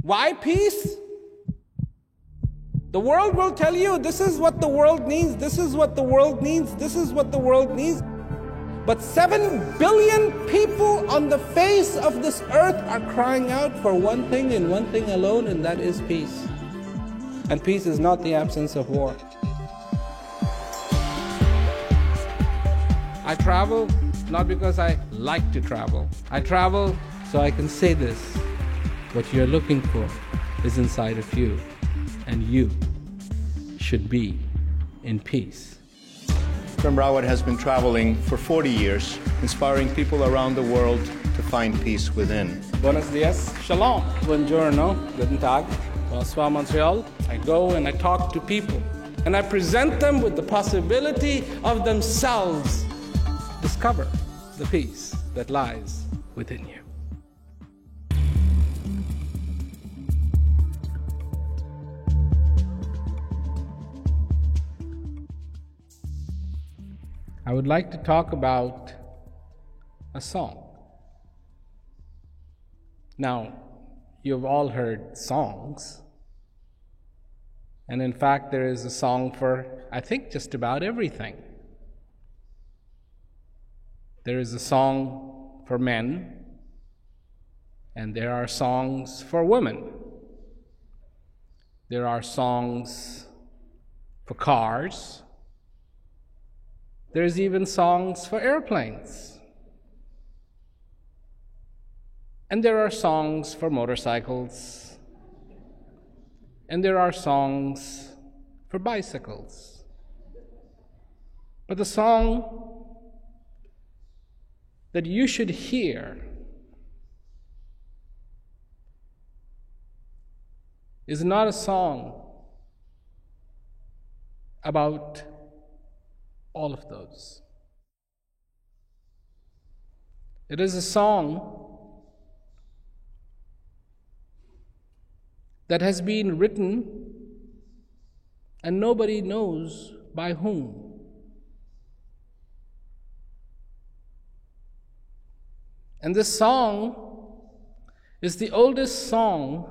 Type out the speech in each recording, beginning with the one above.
Why peace? The world will tell you this is what the world needs, this is what the world needs, this is what the world needs. But 7 billion people on the face of this earth are crying out for one thing and one thing alone, and that is peace. And peace is not the absence of war. I travel not because I like to travel. I travel so I can say this. What you're looking for is inside of you, and you should be in peace. Prem Rawat has been traveling for 40 years, inspiring people around the world to find peace within. Buenos dias, shalom, buongiorno, guten tag, bonsoir Montreal. I go and I talk to people, and I present them with the possibility of themselves discover the peace that lies within you. I would like to talk about a song. Now, you've all heard songs. And in fact, there is a song for, I think, just about everything. There is a song for men, and there are songs for women. There are songs for cars. There's even songs for airplanes. And there are songs for motorcycles. And there are songs for bicycles. But the song that you should hear is not a song about all of those. It is a song that has been written and nobody knows by whom. And this song is the oldest song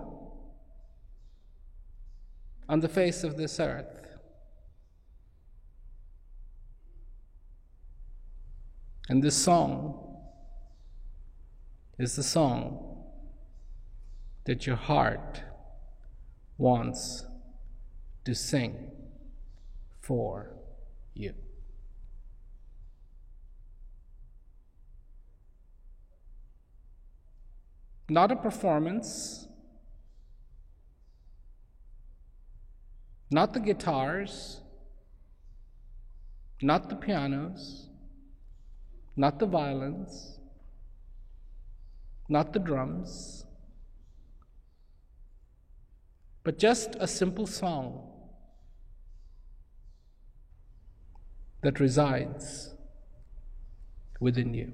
on the face of this earth. And this song is the song that your heart wants to sing for you. Not a performance, not the guitars, not the pianos, not the violins, not the drums, but just a simple song that resides within you.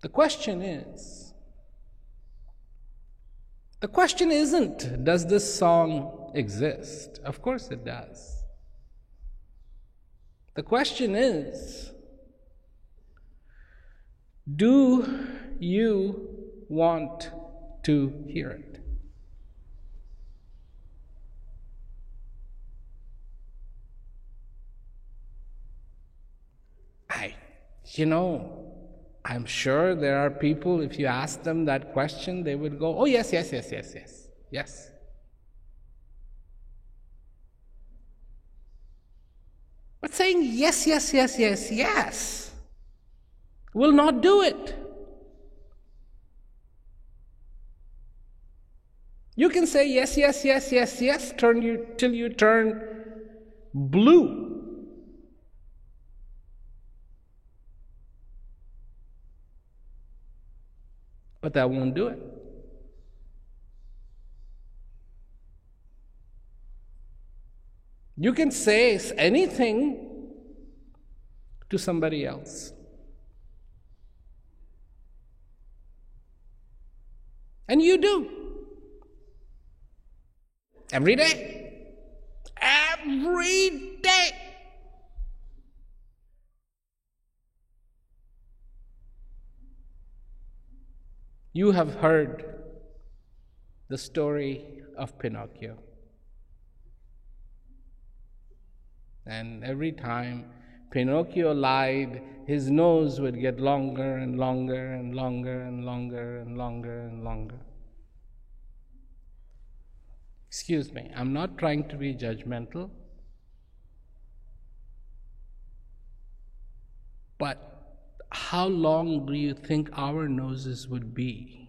The question isn't, does this song exist? Of course it does. The question is, do you want to hear it? I'm sure there are people, if you ask them that question, they would go, oh, yes. But saying yes will not do it. You can say yes, till you turn blue. But that won't do it. You can say anything to somebody else. And you do. Every day. Every day. You have heard the story of Pinocchio. And every time Pinocchio lied, his nose would get longer and longer and longer and longer and longer and longer. Excuse me, I'm not trying to be judgmental, but how long do you think our noses would be?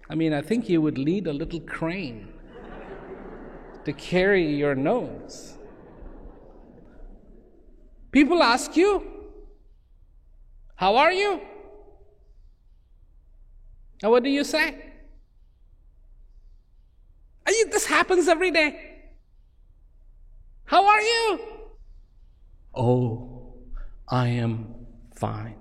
I mean, I think you would need a little crane to carry your nose. People ask you, how are you? And what do you say? This happens every day. How are you? Oh, I am fine.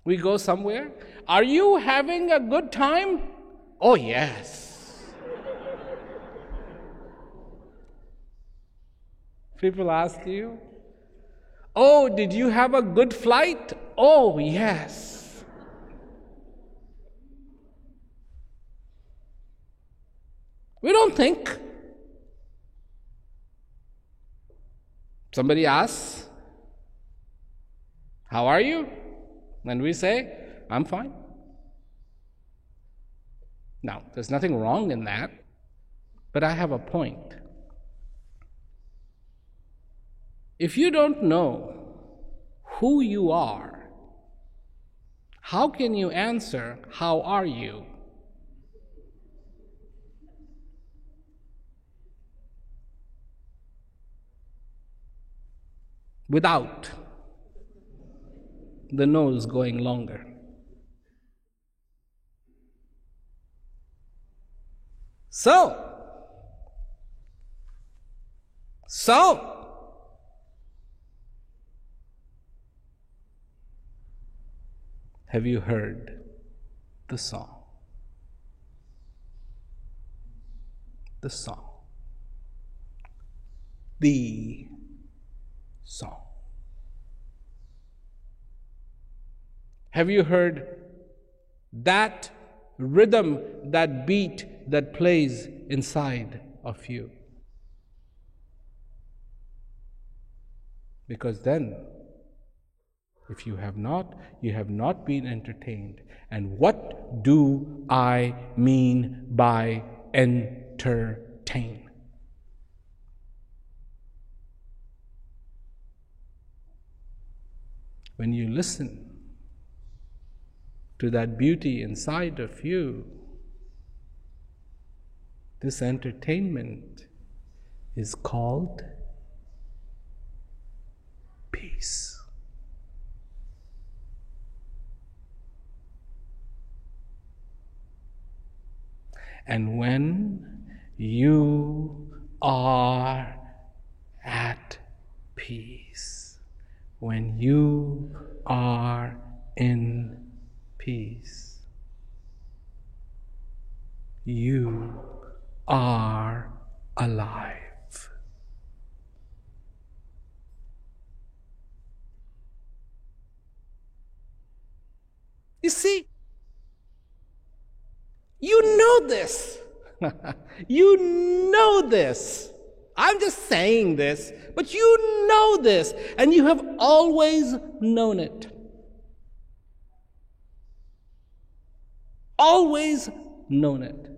We go somewhere. Are you having a good time? Oh, yes. People ask you, oh, did you have a good flight? Oh, yes. We don't think. Somebody asks, how are you? And we say, I'm fine. Now, there's nothing wrong in that, but I have a point. If you don't know who you are, how can you answer, how are you? Without the nose going longer. So, have you heard the song? The song. The song. Have you heard that rhythm, that beat that plays inside of you? Because then, if you have not been entertained. And what do I mean by entertain? When you listen to that beauty inside of you, this entertainment is called peace. And when you are at peace, when you are in peace, you are alive. You see, you know this. You know this. I'm just saying this, but you know this, and you have always known it. Always known it.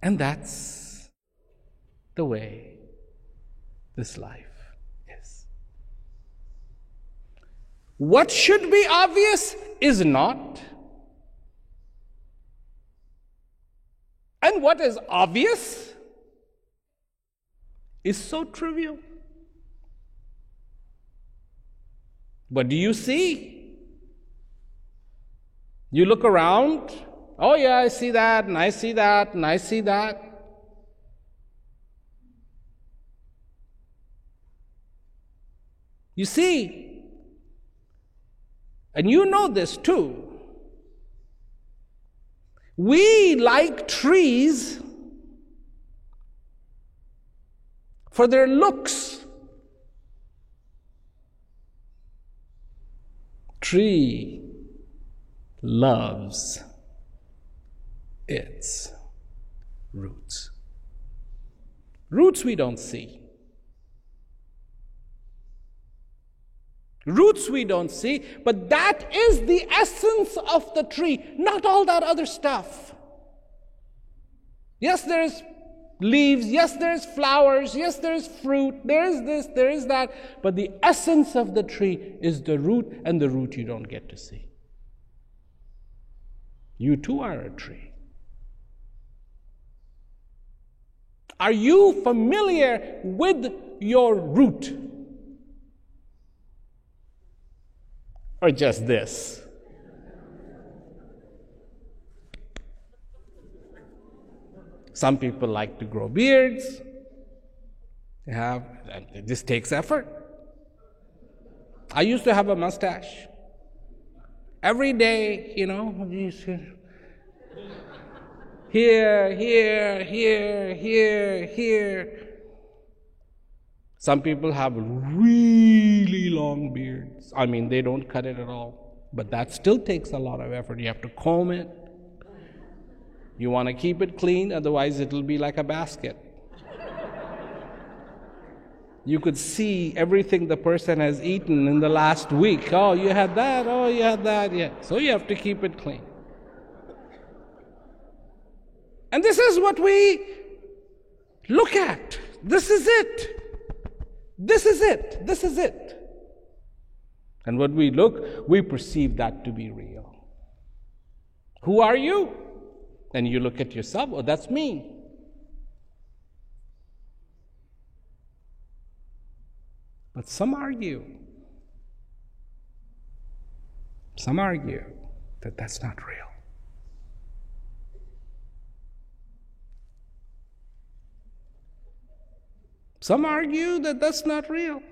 And that's the way this life is. What should be obvious is not. And what is obvious is so trivial. What do you see? You look around, oh yeah, I see that, and I see that, and I see that. You see, and you know this too, We like trees for their looks. Tree loves its roots. Roots we don't see. Roots we don't see, but that is the essence of the tree, not all that other stuff. Yes, there's leaves, yes, there's flowers, yes, there's fruit, there's this, there is that, but the essence of the tree is the root, and the root you don't get to see. You too are a tree. Are you familiar with your root? Or just this? Some people like to grow beards. This takes effort. I used to have a mustache. Every day, here. Some people have really long beards. They don't cut it at all. But that still takes a lot of effort. You have to comb it. You want to keep it clean, otherwise it'll be like a basket. You could see everything the person has eaten in the last week. Oh, you had that. Oh, you had that. Yeah. So you have to keep it clean. And this is what we look at. This is it. This is it. This is it. And when we look, we perceive that to be real. Who are you? And you look at yourself, oh, that's me. But some argue that that's not real. Some argue that that's not real.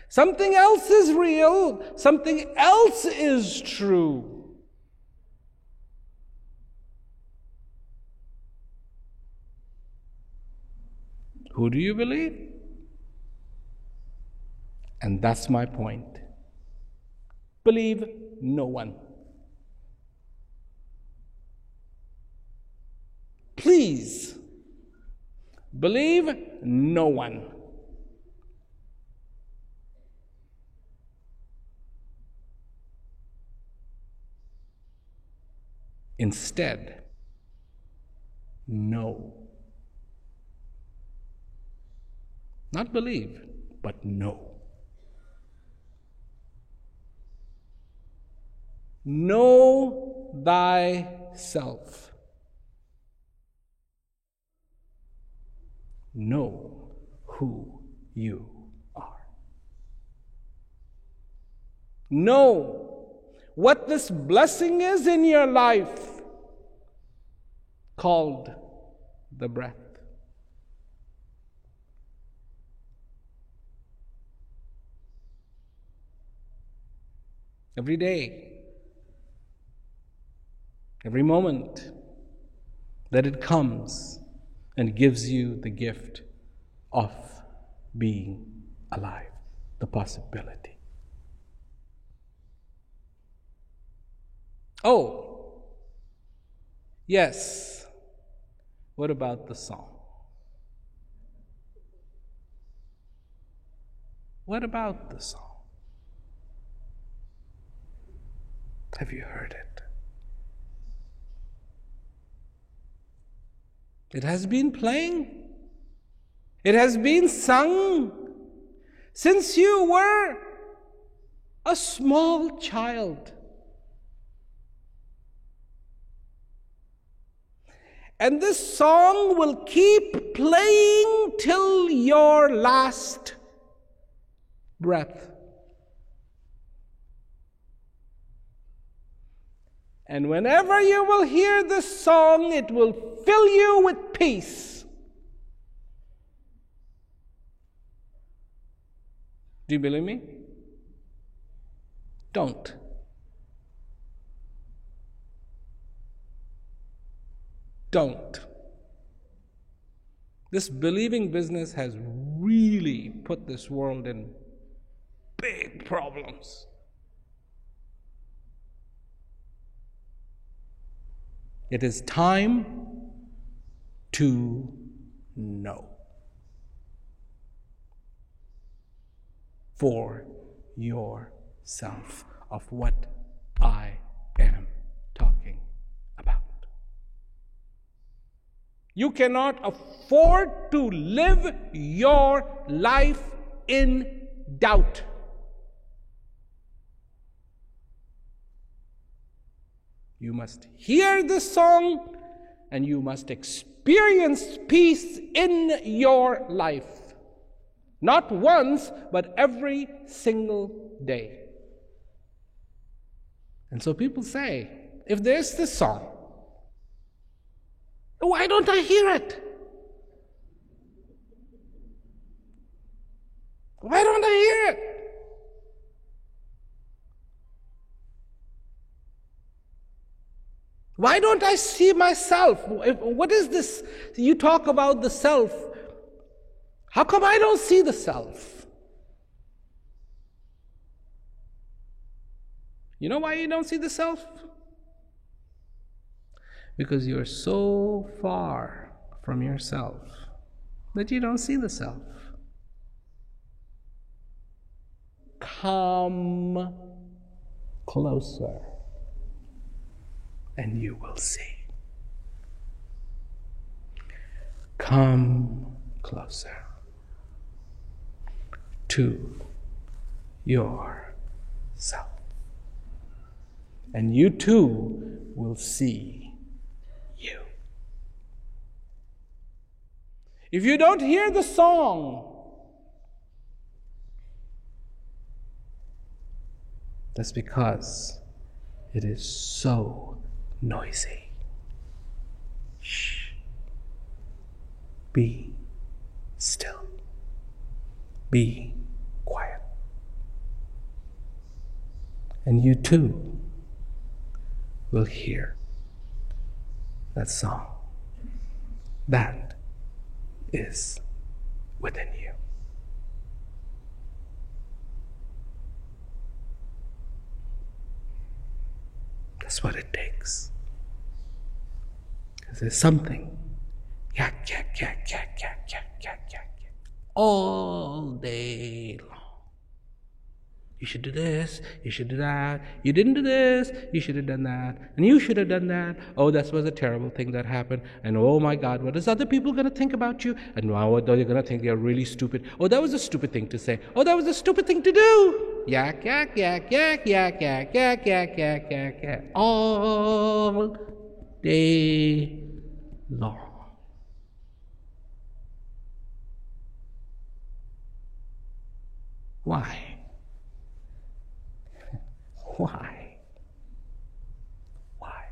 Something else is real. Something else is true. Who do you believe? And that's my point. Believe no one. Please, believe no one. Instead, know. Not believe, but know. Know thyself. Know who you are. Know what this blessing is in your life called the breath. Every day, every moment that it comes and gives you the gift of being alive, the possibility. Oh, yes. What about the song? What about the song? Have you heard it? It has been playing. It has been sung since you were a small child. And this song will keep playing till your last breath. And whenever you will hear this song, it will fill you with peace. Do you believe me? Don't. Don't. This believing business has really put this world in big problems. It is time to know for yourself of what I am talking about. You cannot afford to live your life in doubt. You must hear this song and you must experience peace in your life. Not once, but every single day. And so people say, if there's this song, why don't I hear it? Why don't I hear it? Why don't I see myself? What is this? You talk about the self. How come I don't see the self? You know why you don't see the self? Because you're so far from yourself that you don't see the self. Come closer and you will see. Come closer to yourself, and you too will see you. If you don't hear the song, that's because it is so noisy. Shh. Be still. Be quiet. And you too will hear that song. That is within you. That's what it takes. Because there's something yak, yak, yak, yak, yak, yak, yak, yak, yak, all day long. You should do this, you should do that, you didn't do this, you should have done that, and you should have done that. Oh, that was a terrible thing that happened, and oh my God, what is other people going to think about you? And now they're going to think you're really stupid. Oh, that was a stupid thing to say. Oh, that was a stupid thing to do. Yak, yak, yak, yak, yak, yak, yak, yak, yak, yak, yak, all day long. Why? Why? Why?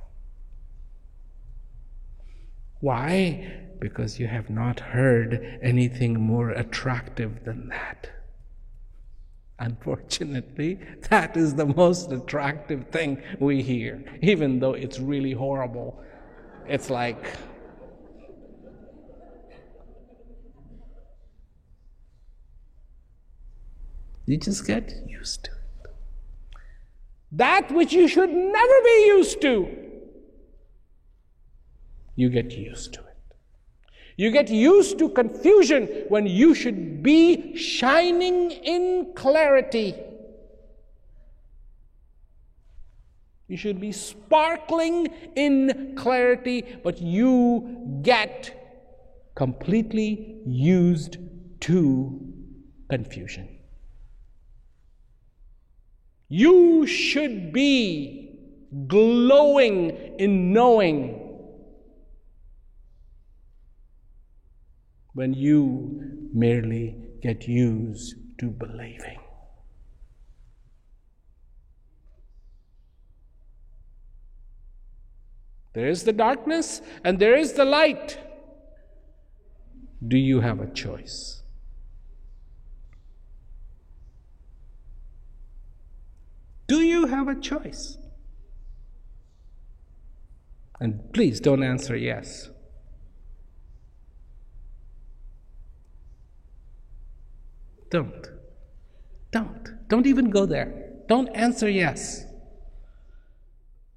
Why? Because you have not heard anything more attractive than that. Unfortunately, that is the most attractive thing we hear, even though it's really horrible. It's like, you just get used to it. That which you should never be used to, you get used to it. You get used to confusion when you should be shining in clarity. You should be sparkling in clarity, but you get completely used to confusion. You should be glowing in knowing when you merely get used to believing. There is the darkness and there is the light. Do you have a choice? Do you have a choice? And please don't answer yes. Don't. Don't even go there. Don't answer yes.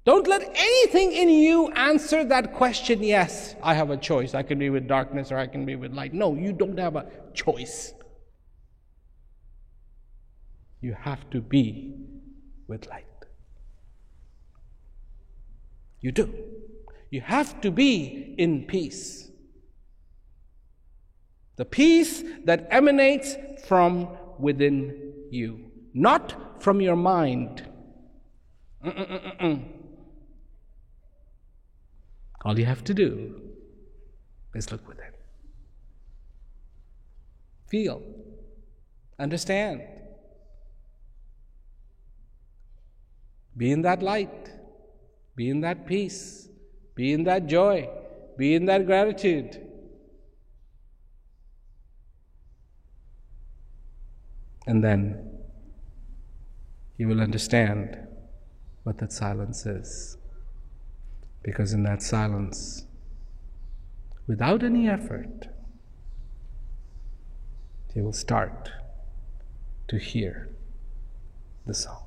Don't let anything in you answer that question, yes, I have a choice. I can be with darkness or I can be with light. No, you don't have a choice. You have to be with light. You do. You have to be in peace. The peace that emanates from within you, not from your mind. All you have to do is look within. Feel. Understand. Be in that light. Be in that peace. Be in that joy. Be in that gratitude. And then you will understand what that silence is. Because in that silence, without any effort, you will start to hear the song.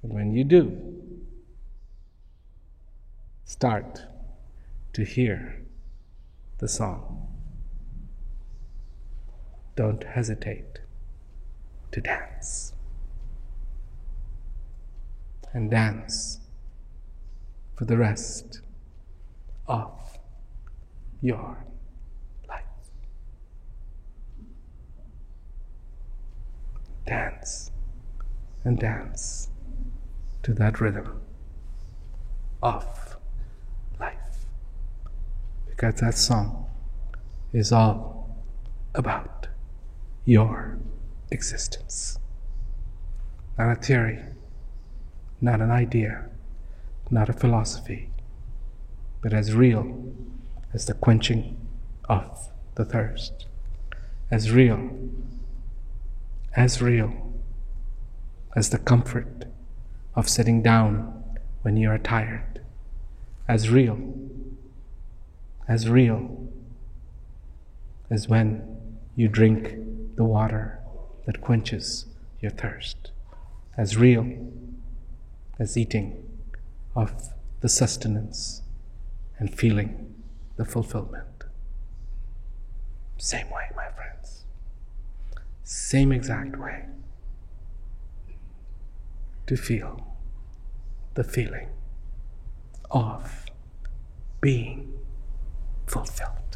And when you do start to hear the song, don't hesitate to dance. And dance for the rest of your life. Dance and dance to that rhythm of life. Because that song is all about your existence. Not a theory, not an idea, not a philosophy, but as real as the quenching of the thirst, as real as the comfort of sitting down when you are tired, as real as when you drink the water that quenches your thirst, as real as eating of the sustenance and feeling the fulfillment. Same way, my friends. Same exact way to feel the feeling of being fulfilled.